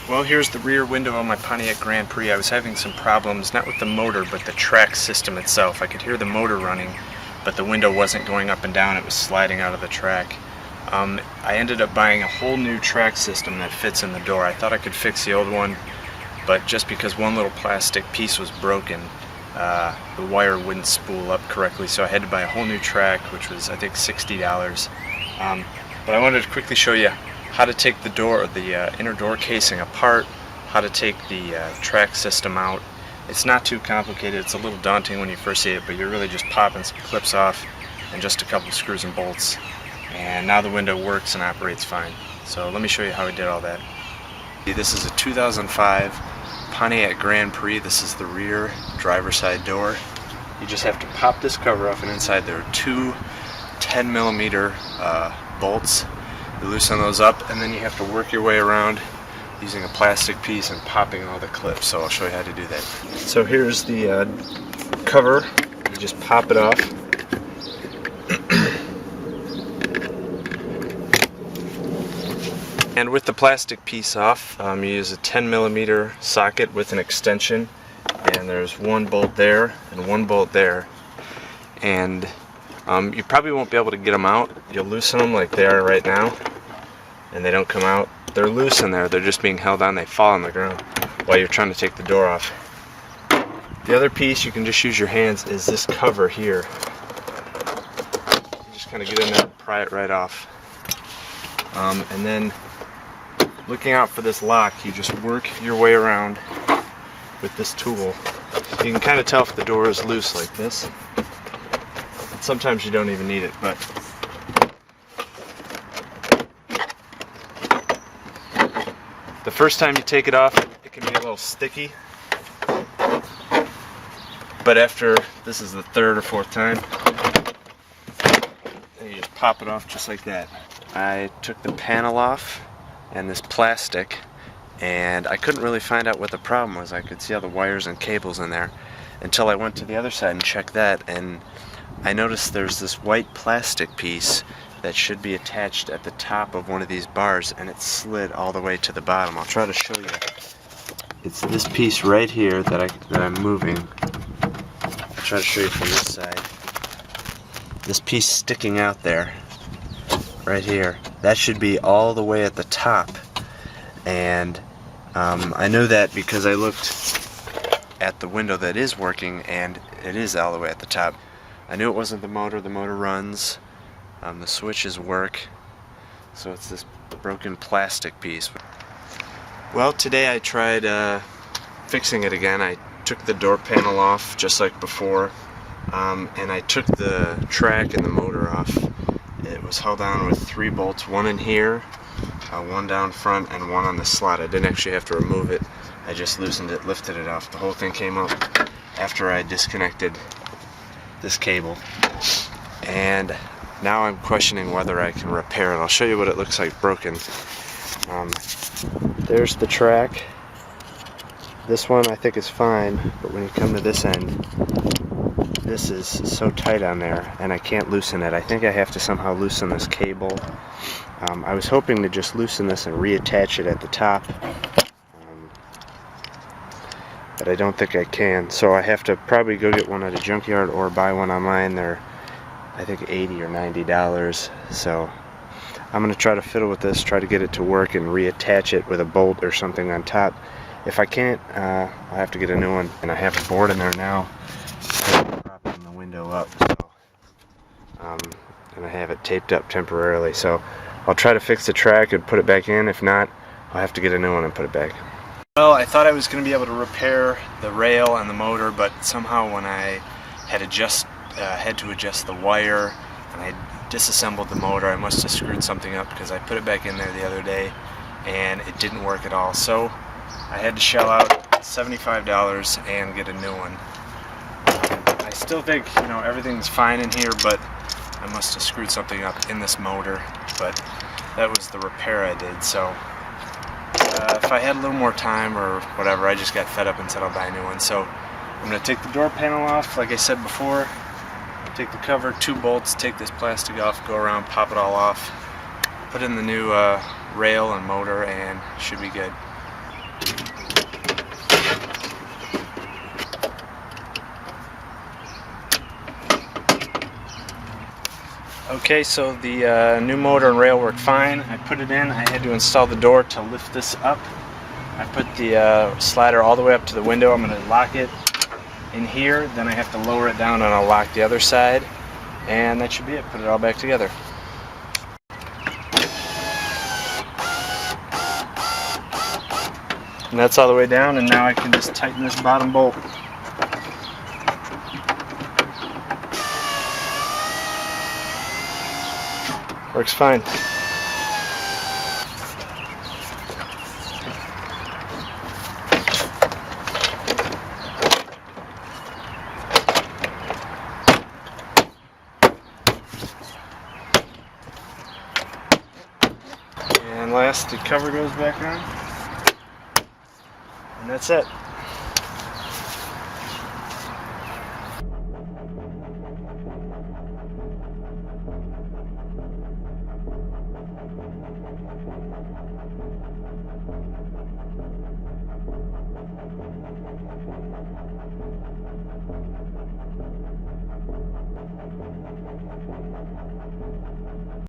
Well, here's the rear window on my Pontiac Grand Prix. I was having some problems, not with the motor, but the track system itself. I could hear the motor running, but the window wasn't going up and down. It was sliding out of the track. I ended up buying a whole new track system that fits in the door. I thought I could fix the old one, but just because one little plastic piece was broken, the wire wouldn't spool up correctly, so I had to buy a whole new track, which was, I think, $60. But I wanted to quickly show you how to take the inner door casing apart, how to take the track system out. It's not too complicated. It's a little daunting when you first see it, but you're really just popping some clips off and just a couple of screws and bolts. And now the window works and operates fine. So let me show you how we did all that. This is a 2005 Pontiac Grand Prix. This is the rear driver's side door. You just have to pop this cover off, and inside there are two 10mm bolts. You loosen those up, and then you have to work your way around using a plastic piece and popping all the clips. So I'll show you how to do that. So here's the cover. You just pop it off. And with the plastic piece off, you use a 10mm socket with an extension, and there's one bolt there and one bolt there. And you probably won't be able to get them out. You'll loosen them like they are right now, and they don't come out. They're loose in there, they're just being held on, they fall on the ground while you're trying to take the door off. The other piece, you can just use your hands, is this cover here. You just kind of get in there and pry it right off. And then, looking out for this lock, you just work your way around with this tool. You can kind of tell if the door is loose like this. Sometimes you don't even need it, but the first time you take it off, it can be a little sticky. But after, this is the third or fourth time, and you just pop it off just like that. I took the panel off and this plastic, and I couldn't really find out what the problem was. I could see all the wires and cables in there until I went to the other side and checked that, and I noticed there's this white plastic piece that should be attached at the top of one of these bars, and it slid all the way to the bottom. I'll try to show you. It's this piece right here that I'm moving. I'll try to show you from this side. This piece sticking out there, right here, that should be all the way at the top. And I know that because I looked at the window that is working, and it is all the way at the top. I knew it wasn't the motor. The motor runs. The switches work. So it's this broken plastic piece. Well, today I tried fixing it again. I took the door panel off just like before, and I took the track and the motor off. It was held on with 3 bolts, one in here, one down front, and one on the slot. I didn't actually have to remove it. I just loosened it, lifted it off. The whole thing came up after I disconnected this cable. And now I'm questioning whether I can repair it. I'll show you what it looks like broken. There's the track. This one I think is fine, but when you come to this end, this is so tight on there, and I can't loosen it. I think I have to somehow loosen this cable. I was hoping to just loosen this and reattach it at the top, but I don't think I can. So I have to probably go get one at a junkyard or buy one online. They're, I think, $80 or $90. So I'm going to try to fiddle with this, try to get it to work, and reattach it with a bolt or something on top. If I can't, I'll have to get a new one. And I have a board in there now, propping the window up. So, and I have it taped up temporarily. So I'll try to fix the track and put it back in. If not, I'll have to get a new one and put it back. Well, I thought I was going to be able to repair the rail and the motor, but somehow when I had to adjust the wire and I disassembled the motor, I must have screwed something up, because I put it back in there the other day and it didn't work at all. So I had to shell out $75 and get a new one. I still think, everything's fine in here, but I must have screwed something up in this motor. But that was the repair I did. So if I had a little more time or whatever, I just got fed up and said I'll buy a new one. So I'm going to take the door panel off, like I said before, take the cover, 2 bolts, take this plastic off, go around, pop it all off, put in the new rail and motor, and should be good. Okay, so the new motor and rail worked fine. I put it in. I had to install the door to lift this up. I put the slider all the way up to the window. I'm going to lock it in here. Then I have to lower it down and I'll lock the other side. And that should be it. Put it all back together. And that's all the way down, and now I can just tighten this bottom bolt. Works fine. And last, the cover goes back on. And that's it.